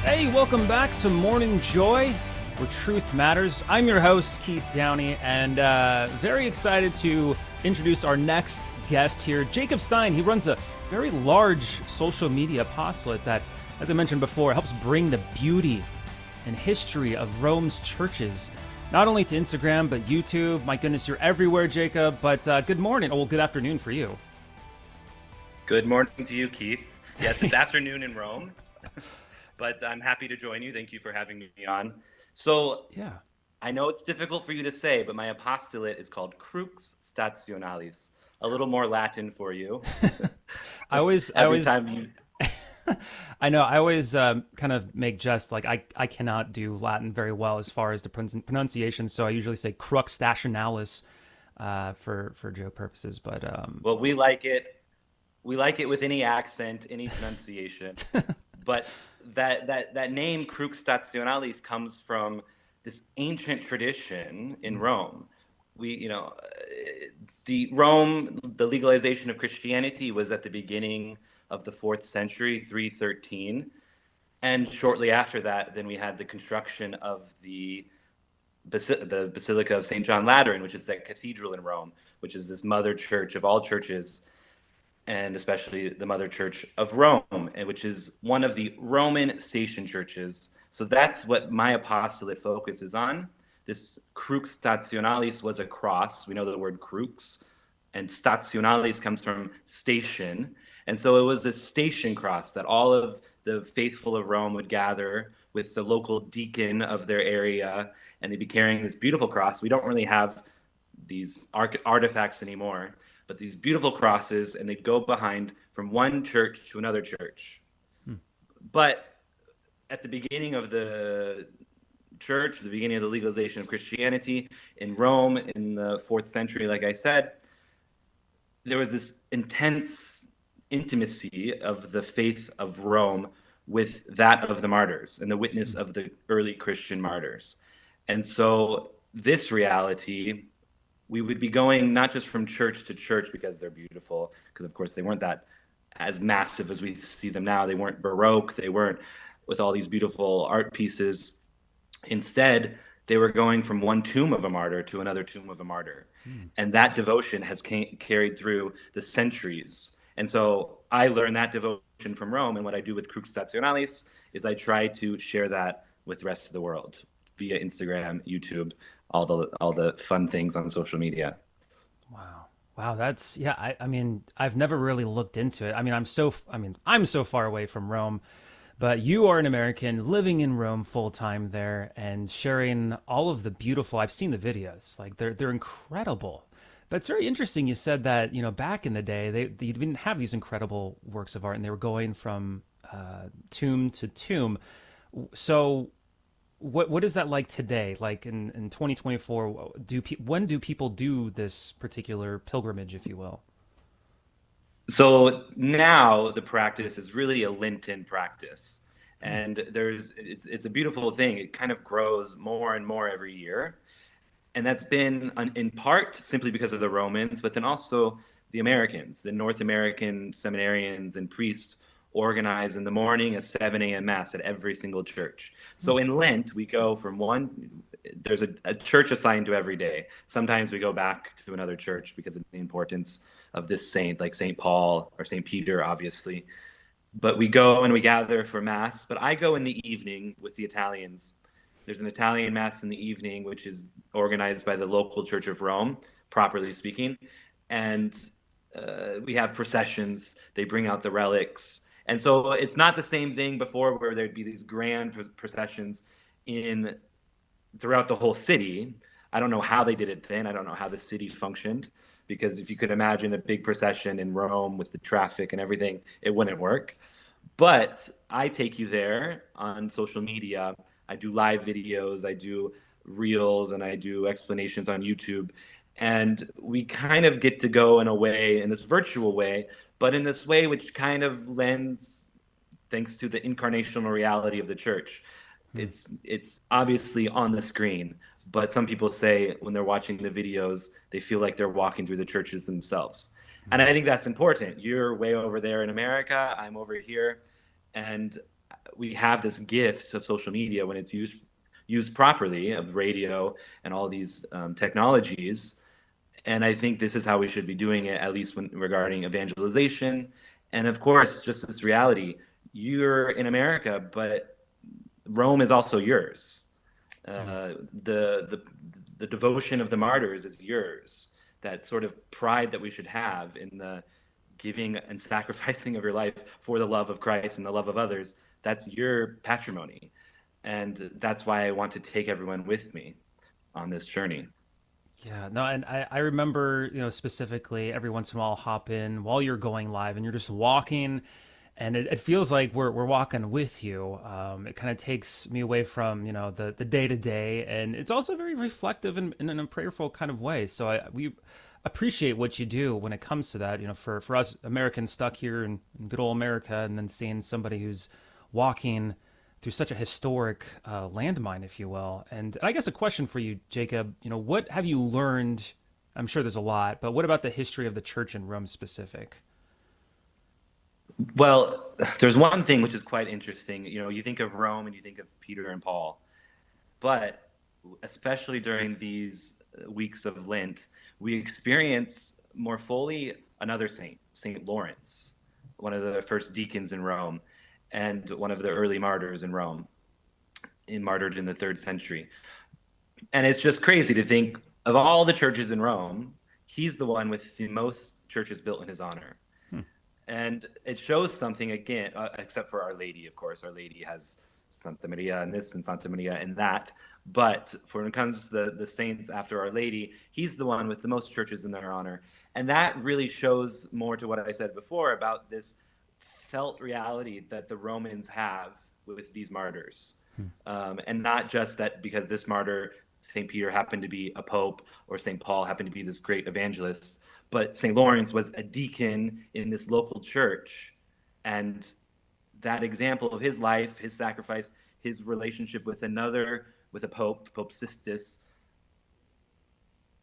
Hey, welcome back to Morning Joy, where truth matters. I'm your host, Keith Downey, and very excited to introduce our next guest here, Jacob Stein. He runs a very large social media apostolate that, as I mentioned before, helps bring the beauty and history of Rome's churches, not only to Instagram, but YouTube. My goodness, you're everywhere, Jacob. But good morning, or good afternoon for you. Good morning to you, Keith. Yes, it's afternoon in Rome. But I'm happy to join you. Thank you for having me on. So, Yeah. I know it's difficult for you to say, but my apostolate is called Crux Stationalis. A little more Latin for you. Every time you... I know. I always kind of make jest like I cannot do Latin very well as far as the pronunciation, so I usually say crux stationalis for joke purposes. But Well, we like it. We like it with any accent, any pronunciation. But that name Crux Stationalis comes from this ancient tradition in Rome. The legalization of Christianity was at the beginning of the 4th century, 313. And shortly after that, then we had the construction of the Basilica of St. John Lateran, which is that cathedral in Rome, which is this mother church of all churches, and especially the Mother Church of Rome, which is one of the Roman station churches. So that's what my apostolate focuses on. This crux stationalis was a cross. We know the word crux, and stationalis comes from station. And so it was a station cross that all of the faithful of Rome would gather with the local deacon of their area, and they'd be carrying this beautiful cross. We don't really have these artifacts anymore, but these beautiful crosses, and they'd go behind from one church to another church. But at the beginning of the church, the beginning of the legalization of Christianity in Rome in the 4th century, like I said, there was this intense intimacy of the faith of Rome with that of the martyrs and the witness of the early Christian martyrs. And so this reality, we would be going not just from church to church because they're beautiful, because of course they weren't that as massive as we see them now. They weren't Baroque. They weren't with all these beautiful art pieces. Instead, they were going from one tomb of a martyr to another tomb of a martyr. And that devotion has carried through the centuries. And so I learned that devotion from Rome. And what I do with Crux Stationalis is I try to share that with the rest of the world via Instagram, YouTube, all the fun things on social media. Wow, that's yeah. I mean, I've never really looked into it. I'm so far away from Rome, but you are an American living in Rome full time there and sharing all of the beautiful. I've seen the videos, like they're incredible. But it's very interesting. You said that back in the day they didn't have these incredible works of art, and they were going from tomb to tomb. So what is that like today? Like in 2024, when do people do this particular pilgrimage, if you will? So now the practice is really a Lenten practice, and it's a beautiful thing. It kind of grows more and more every year, and that's been in part simply because of the Romans, but then also the Americans, the North American seminarians and priests organize in the morning a 7 a.m. mass at every single church. So in Lent, we go from there's a church assigned to every day. Sometimes we go back to another church because of the importance of this saint, like St. Paul or St. Peter, obviously. But we go and we gather for mass. But I go in the evening with the Italians. There's an Italian mass in the evening, which is organized by the local Church of Rome, properly speaking. And we have processions. They bring out the relics. And so it's not the same thing before where there'd be these grand processions throughout the whole city. I don't know how they did it then. I don't know how the city functioned, because if you could imagine a big procession in Rome with the traffic and everything, it wouldn't work. But I take you there on social media. I do live videos, I do reels, and I do explanations on YouTube. And we kind of get to go in this virtual way, but in this way which kind of lends, thanks to the incarnational reality of the church. It's obviously on the screen, but some people say when they're watching the videos, they feel like they're walking through the churches themselves. And I think that's important. You're way over there in America, I'm over here. And we have this gift of social media when it's used properly, of radio and all these technologies. And I think this is how we should be doing it, at least when regarding evangelization. And of course, just this reality: you're in America, but Rome is also yours. Mm. Uh, the devotion of the martyrs is yours. That sort of pride that we should have in the giving and sacrificing of your life for the love of Christ and the love of others, that's your patrimony. And that's why I want to take everyone with me on this journey. Yeah, no, and I remember, specifically every once in a while I'll hop in while you're going live and you're just walking and it feels like we're walking with you. It kind of takes me away from, the day to day, and it's also very reflective in a prayerful kind of way. So we appreciate what you do when it comes to that, for us Americans stuck here in good old America, and then seeing somebody who's walking through such a historic landmine, if you will. And I guess a question for you, Jacob, what have you learned? I'm sure there's a lot, but what about the history of the church in Rome specific? Well, there's one thing which is quite interesting. You think of Rome and you think of Peter and Paul, but especially during these weeks of Lent, we experience more fully another saint, Saint Lawrence, one of the first deacons in Rome and one of the early martyrs in Rome, martyred in the third century. And it's just crazy to think of all the churches in Rome, he's the one with the most churches built in his honor. Hmm. And it shows something again, except for Our Lady, of course. Our Lady has Santa Maria and this and Santa Maria and that. But for when it comes to the saints after Our Lady, he's the one with the most churches in their honor. And that really shows more to what I said before about this felt reality that the Romans have with these martyrs. Hmm. And not just that because this martyr, St. Peter, happened to be a pope, or St. Paul happened to be this great evangelist, but St. Lawrence was a deacon in this local church. And that example of his life, his sacrifice, his relationship with with a pope, Pope Sistis,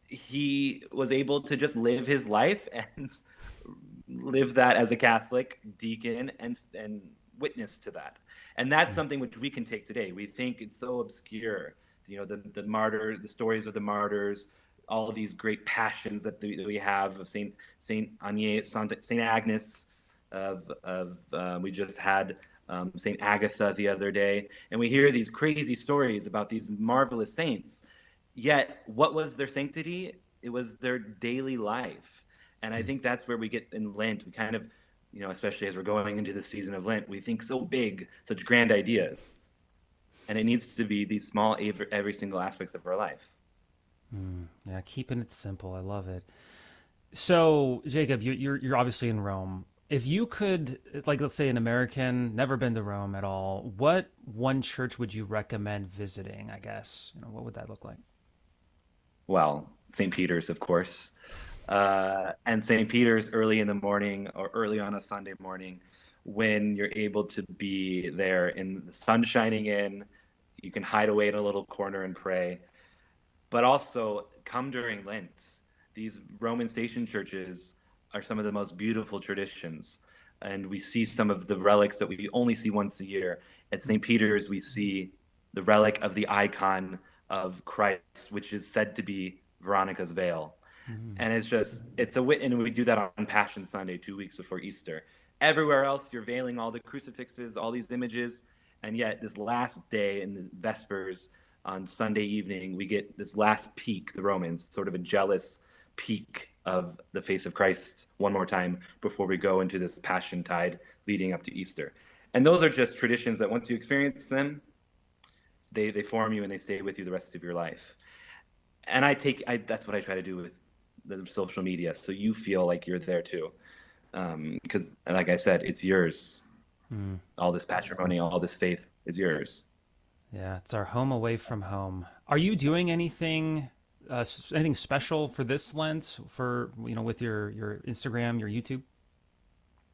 he was able to just live his life and live that as a Catholic deacon and witness to that. And that's something which we can take today. We think it's so obscure, the stories of the martyrs, all of these great passions that we have of Saint Agnes, Saint Agnes, we just had Saint Agatha the other day, and we hear these crazy stories about these marvelous saints. Yet, what was their sanctity? It was their daily life, and I think that's where we get in Lent. We kind of, especially as we're going into the season of Lent, we think so big, such grand ideas, and it needs to be these small, every single aspects of our life. Yeah, keeping it simple. I love it. So, Jacob, you're obviously in Rome. If you could, like, let's say an American, never been to Rome at all, what one church would you recommend visiting? I guess, what would that look like? Well, St. Peter's, of course. And St. Peter's early in the morning or early on a Sunday morning, when you're able to be there in the sun shining in, you can hide away in a little corner and pray. But also come during Lent. These Roman station churches are some of the most beautiful traditions. And we see some of the relics that we only see once a year. At St. Peter's, we see the relic of the icon of Christ, which is said to be Veronica's veil. Mm-hmm. And it's a wit, and we do that on Passion Sunday, 2 weeks before Easter. Everywhere else, you're veiling all the crucifixes, all these images, and yet this last day in the Vespers on Sunday evening, we get this last peek, the Romans, sort of a jealous peek of the face of Christ one more time before we go into this Passion Tide leading up to Easter. And those are just traditions that once you experience them, they form you and they stay with you the rest of your life. And that's what I try to do with the social media, so you feel like you're there too. Because, like I said, it's yours. Mm. All this patrimony, all this faith is yours. Yeah, it's our home away from home. Are you doing anything special for this Lent, for with your Instagram, your YouTube?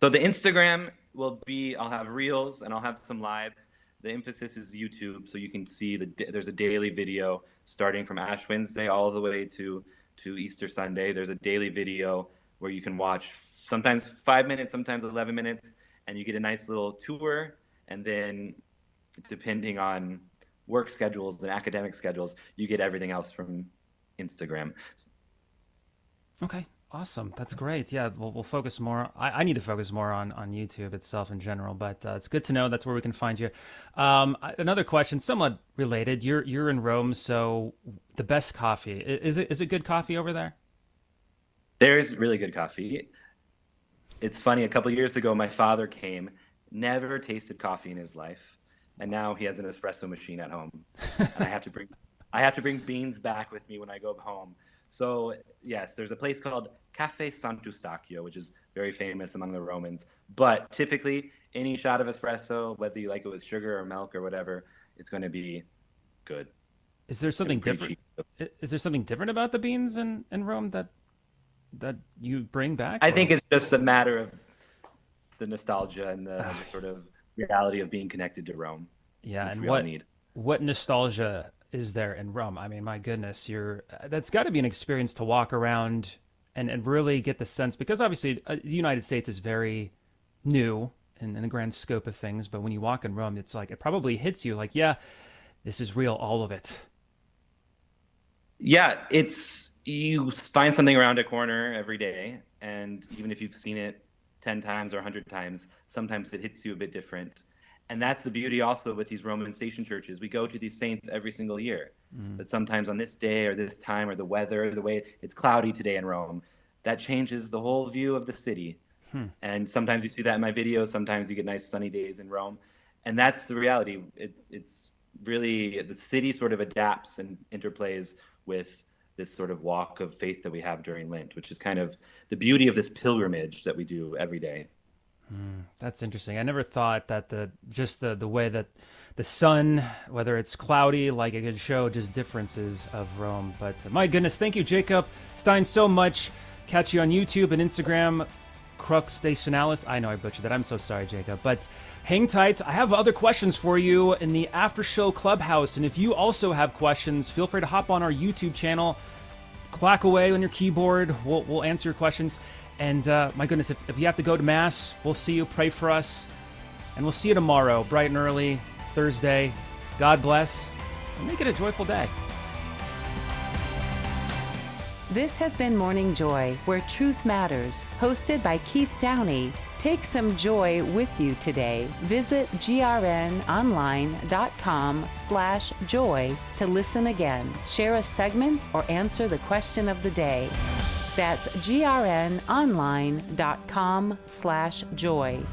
So the Instagram will be, I'll have reels and I'll have some lives. The emphasis is YouTube, so you can see there's a daily video starting from Ash Wednesday all the way to Easter Sunday. There's a daily video where you can watch sometimes 5 minutes, sometimes 11 minutes, and you get a nice little tour And then depending on work schedules and academic schedules, you get everything else from Instagram. Okay, awesome. That's great. Yeah, we'll focus more. I need to focus more on YouTube itself in general, but it's good to know that's where we can find you. Another question, somewhat related. You're in Rome, so the best coffee is it good coffee over there? There's really good coffee. It's funny, a couple years ago, my father came, never tasted coffee in his life, and now he has an espresso machine at home, and I have to bring beans back with me when I go home. So yes, there's a place called Cafe Sant'Eustachio, which is very famous among the Romans. But typically, any shot of espresso, whether you like it with sugar or milk or whatever, it's going to be good. Is there It's going to something be pretty different? cheap. Is there something different about the beans in Rome that you bring back, I or? think it's just a matter of the nostalgia and the sort of reality of being connected to Rome, Yeah, which and we all need. what nostalgia is there in Rome? I mean, my goodness, you're that's got to be an experience to walk around and really get the sense because obviously the United States is very new in the grand scope of things, but when you walk in Rome, it's like it probably hits you like, yeah, this is real, all of it. Yeah, it's you find something around a corner every day, and even if you've seen it 10 times or 100 times, sometimes it hits you a bit different. And that's the beauty also with these Roman station churches. We go to these saints every single year, but sometimes on this day or this time or the weather, the way it's cloudy today in Rome, that changes the whole view of the city. And sometimes you see that in my videos, sometimes you get nice sunny days in Rome. And that's the reality. It's really the city sort of adapts and interplays with this sort of walk of faith that we have during Lent, which is kind of the beauty of this pilgrimage that we do every day. That's interesting. I never thought that the way that the sun, whether it's cloudy, like it could show just differences of Rome. But my goodness, thank you, Jacob Stein, so much. Catch you on YouTube and Instagram, Crux Stationalis. I know I butchered that. I'm so sorry, Jacob. But hang tight. I have other questions for you in the after show clubhouse. And if you also have questions, feel free to hop on our YouTube channel, clack away on your keyboard. We'll answer your questions. And my goodness, if you have to go to Mass, we'll see you. Pray for us. And we'll see you tomorrow, bright and early, Thursday. God bless. And make it a joyful day. This has been Morning Joy, where truth matters, hosted by Keith Downey. Take some joy with you today. Visit grnonline.com/joy to listen again, share a segment, or answer the question of the day. That's grnonline.com/joy.